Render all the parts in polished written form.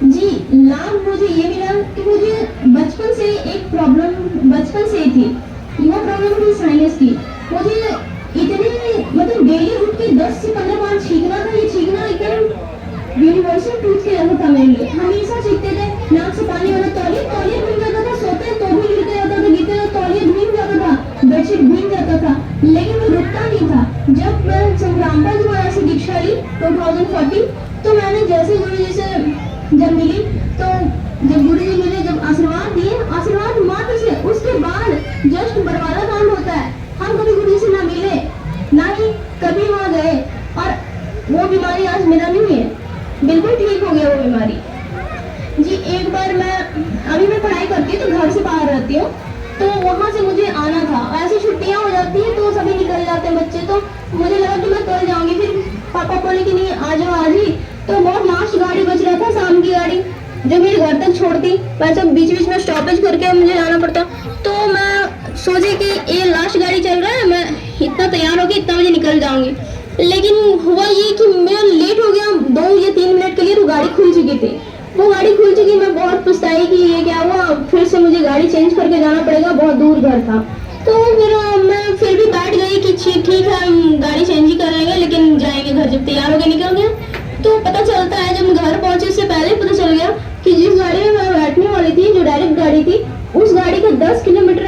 जी, लाभ मुझे ये मिला कि मुझे बचपन से एक प्रॉब्लम बचपन से ही थी। वो प्रॉब्लम थी साइनस की। मुझे इतनी मतलब डेली उठ के 10 से 15 बार छींकना था। ये छींकना एकदम यूनिवर्सल ट्रूथ के जैसा था मेरे लिए। हमेशा छींकते थे, नाक से पानी वाला, तौलिया तौलिया भीग जाता था, सोते तो भी गिरते जाता था, गिरते तो तौलिया भीग जाता था, बेडशीट भीग जाता था, लेकिन मैं रुकता नहीं था। जब मैं संग्रामपाल जी महाराज से दीक्षा ली 2014, तो मैंने जैसे गुरु जी से जब मिली, तो जब गुरु जी मिले, जब आशीर्वाद दिए, आशीर्वाद मात्र से उसके बाद जस्ट बरवाला कांड होता है। हम कभी गुरु जी से ना मिले, ना ही कभी वहाँ गए, और वो बीमारी आज मेरा नहीं है, बिल्कुल ठीक हो गया वो बीमारी। जी, एक बार अभी मैं पढ़ाई करती हूँ तो घर से बाहर रहती हूँ, तो वहाँ से मुझे आना था। ऐसी छुट्टियाँ हो जाती हैं तो सभी निकल जाते हैं बच्चे, तो मुझे लगा कि मैं कल जाऊंगी। फिर पापा बोले कि नहीं आ जाओ आज ही। तो बहुत लास्ट गाड़ी बच रहा था, शाम की गाड़ी जो मेरे घर तक छोड़ती, वैसे बीच बीच में स्टॉपेज करके मुझे जाना पड़ता। तो मैं सोची कि ये लास्ट गाड़ी चल रहा है, मैं इतना तैयार होकर इतना बजे निकल जाऊंगी। लेकिन हुआ ये कि मैं लेट हो गया 2 या 3 मिनट के लिए, तो गाड़ी खुल चुकी थी। वो गाड़ी खुल चुकी, मैं बहुत पछताई कि ये क्या हुआ, फिर से मुझे गाड़ी चेंज करके जाना पड़ेगा, बहुत दूर घर था। तो मैं फिर भी बैठ गई कि ठीक है हम गाड़ी चेंज ही कर लेंगे, लेकिन जाएंगे घर। जब तैयार होकर निकल गया तो पता चलता है, जब घर पहुंचे उससे पहले पता चल गया कि जिस गाड़ी में मैं बैठने वाली थी, जो डायरेक्ट गाड़ी थी, उस गाड़ी का 10 किलोमीटर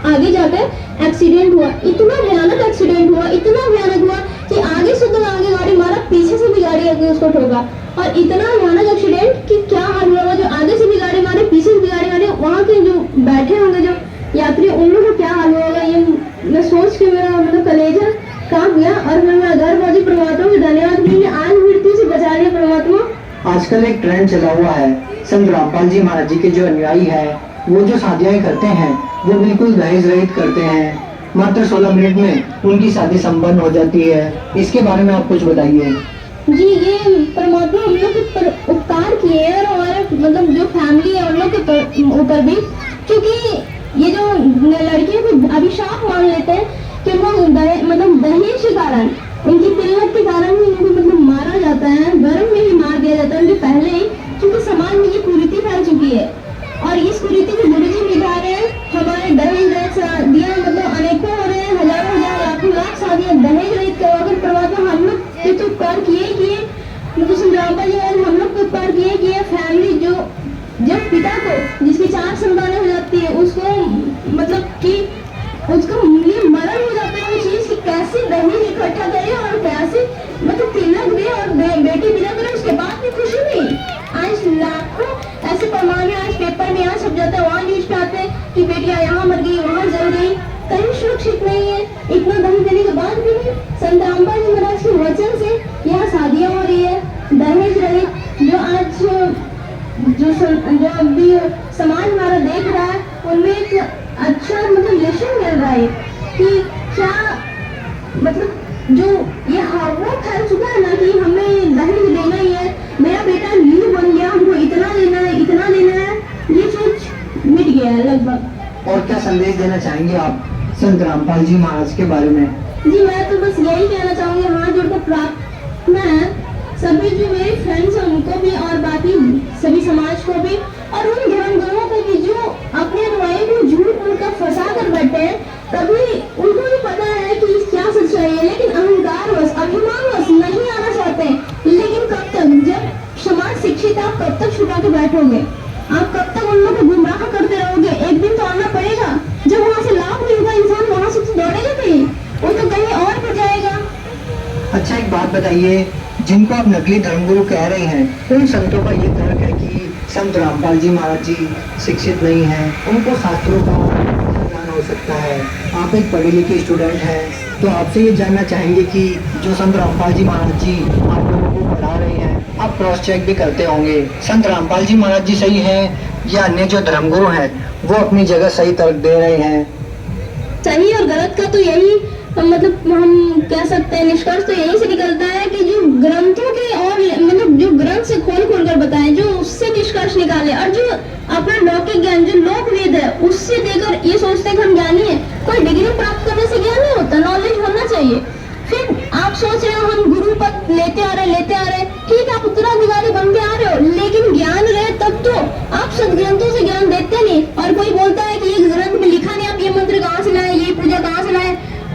आगे जाकर एक्सीडेंट हुआ। इतना भयानक एक्सीडेंट हुआ, इतना भयानक हुआ कि आगे से तो आगे गाड़ी मारा, पीछे से भी गाड़ी आके उसको ठोका, और इतना भयानक एक्सीडेंट कि क्या हाल हुआ। जो आगे से भी गाड़ी मारे, पीछे से भी गाड़ी मारे, वहाँ के जो बैठे होंगे जो यात्री, उन लोगों को क्या हाल होगा, ये मैं सोच के मेरा मतलब कलेजा कांप गया। और मैं घर पहुंची, परमात्मा को धन्यवाद कि आज मृत्यु से बचा लिया परमात्मा। आजकल एक ट्रेंड चला हुआ है, संत रामपाल जी महाराज जी के जो अनुयायी हैं, वो जो शादियां करते हैं वो बिल्कुल दहेज रहित करते हैं। मात्र 16 मिनट में उनकी शादी संपन्न हो जाती है। इसके बारे में आप कुछ बताइए। जी, ये परमात्मा हम लोग के पर उपकार किए हैं, और हमारे मतलब जो फैमिली है उन लोग के ऊपर भी, क्योंकि ये जो लड़कियों को अभिशाप मान लेते हैं कि वो मतलब दहेज के कारण, उनकी तिलक के कारण ही उनको मतलब मारा जाता है, गर्भ में ही मार दिया जाता है उनके पहले ही, क्योंकि समाज में ये कुरीति फैल चुकी है। और इस कुरीति को गुरु जी निभा रहे हैं। हमारे दहेज दिया मतलब अनेकों हो रहे हैं, हजारों हजार लाखों लाख शादियां दहेज रहित करवाकर परमात्मा हम लोग के तो उपकार किए मतलब संग्रामपाल जी हम लोग को उपकार किए कि फैमिली जो जब पिता को जिसकी 4 संतानें हो जाती है, उसको मतलब कि उसका लिए मरण हो जाता है वो चीज कि कैसे दहेज इकट्ठा करे और कैसे मतलब तिलक दे और बेटी बिना करे, उसके बाद भी खुशी नहीं। आज लाखों ऐसे प्रमाण है, आज पेपर में यहाँ छप जाता है, वहाँ न्यूज पे आते हैं कि बेटियां यहाँ मर गई, वहाँ जल गई, कहीं सुरक्षित नहीं है। इतना दहेज देने के बाद भी संत रामपाल जी महाराज के वचन से यहाँ शादियां हो रही है दहेज रहित। जो आज जो अभी समाज हमारा देख रहा है, उनमें एक अच्छा मतलब लेसन मिल रहा है कि क्या मतलब जो ये हवा फैल चुका है ना कि हमें दहेज देना ही है, मेरा बेटा न्यू बन गया, हमको इतना लेना है, इतना लेना है, ये सोच मिट गया है लगभग। और क्या संदेश देना चाहेंगे आप संत रामपाल जी महाराज के बारे में? जी, मैं तो बस यही कहना चाहूंगी, हाथ जोड़कर प्रार्थना है सभी जो मेरे फ्रेंड्स हैं उनको भी, और बाकी सभी समाज को भी, और उन धर्मगुरुओं को भी जो अपने अनुयायी को झूठ मूठ का फंसा कर बैठे हैं। कभी उनको भी पता है कि क्या सच्चाई है, लेकिन अहंकारवश अभिमानवश नहीं आना चाहते हैं। लेकिन कब तक, जब समाज शिक्षित, आप कब तक छुपा के बैठोगे? आप कब तक उन लोगों को गुमराह करते रहोगे? एक दिन तो आना पड़ेगा, जब वहाँ से लाभ नहीं होगा, इंसान वहाँ से दौड़ेगा कहीं, वो तो कहीं और पर जाएगा। अच्छा, एक बात बताइए, जिनको आप नकली धर्मगुरु कह रहे हैं, उन संतों का ये तर्क है कि संत रामपाल जी महाराज जी शिक्षित नहीं हैं, उनको शास्त्रों का ज्ञान हो सकता है। आप एक पढ़े लिखे स्टूडेंट हैं, तो आपसे ये जानना चाहेंगे कि जो संत रामपाल जी महाराज जी आप लोगों को पढ़ा रहे हैं, आप क्रॉस चेक भी करते होंगे, संत रामपाल जी महाराज जी सही हैं या अन्य जो धर्मगुरु हैं वो अपनी जगह सही तर्क दे रहे हैं? सही और गलत का तो यही मतलब हम कह सकते हैं, निष्कर्ष तो यही से निकलता है कि जो ग्रंथों के और मतलब जो ग्रंथ से खोल कर बताएं, जो उससे निष्कर्ष निकाले, और जो अपना लौकिक ज्ञान जो लोक वेद है उससे देकर ये सोचते हैं कि हम ज्ञानी है। कोई डिग्री प्राप्त करने से ज्ञान नहीं होता, नॉलेज होना चाहिए। फिर आप सोच रहे हो हम गुरु पद लेते आ रहे, ठीक है, आप उत्तराधिकारी बनते आ रहे हो, लेकिन ज्ञान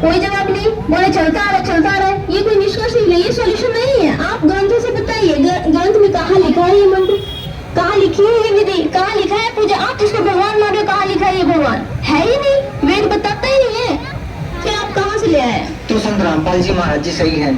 कोई जवाब नहीं, बोले चलता आ रहा है। ये कोई निष्कर्ष नहीं, ये सॉल्यूशन नहीं है। आप ग्रंथों से बताइए, ग्रंथ में कहाँ लिखा है ये मंत्र, कहाँ लिखी है ये विधि, कहाँ लिखा है पूजा। आप इसको भगवान मान रहे हो, कहाँ लिखा है ये भगवान, है ही नहीं, वेद बताता ही नहीं है, फिर आप कहाँ से ले आए? तो संत रामपाल जी महाराज जी सही है।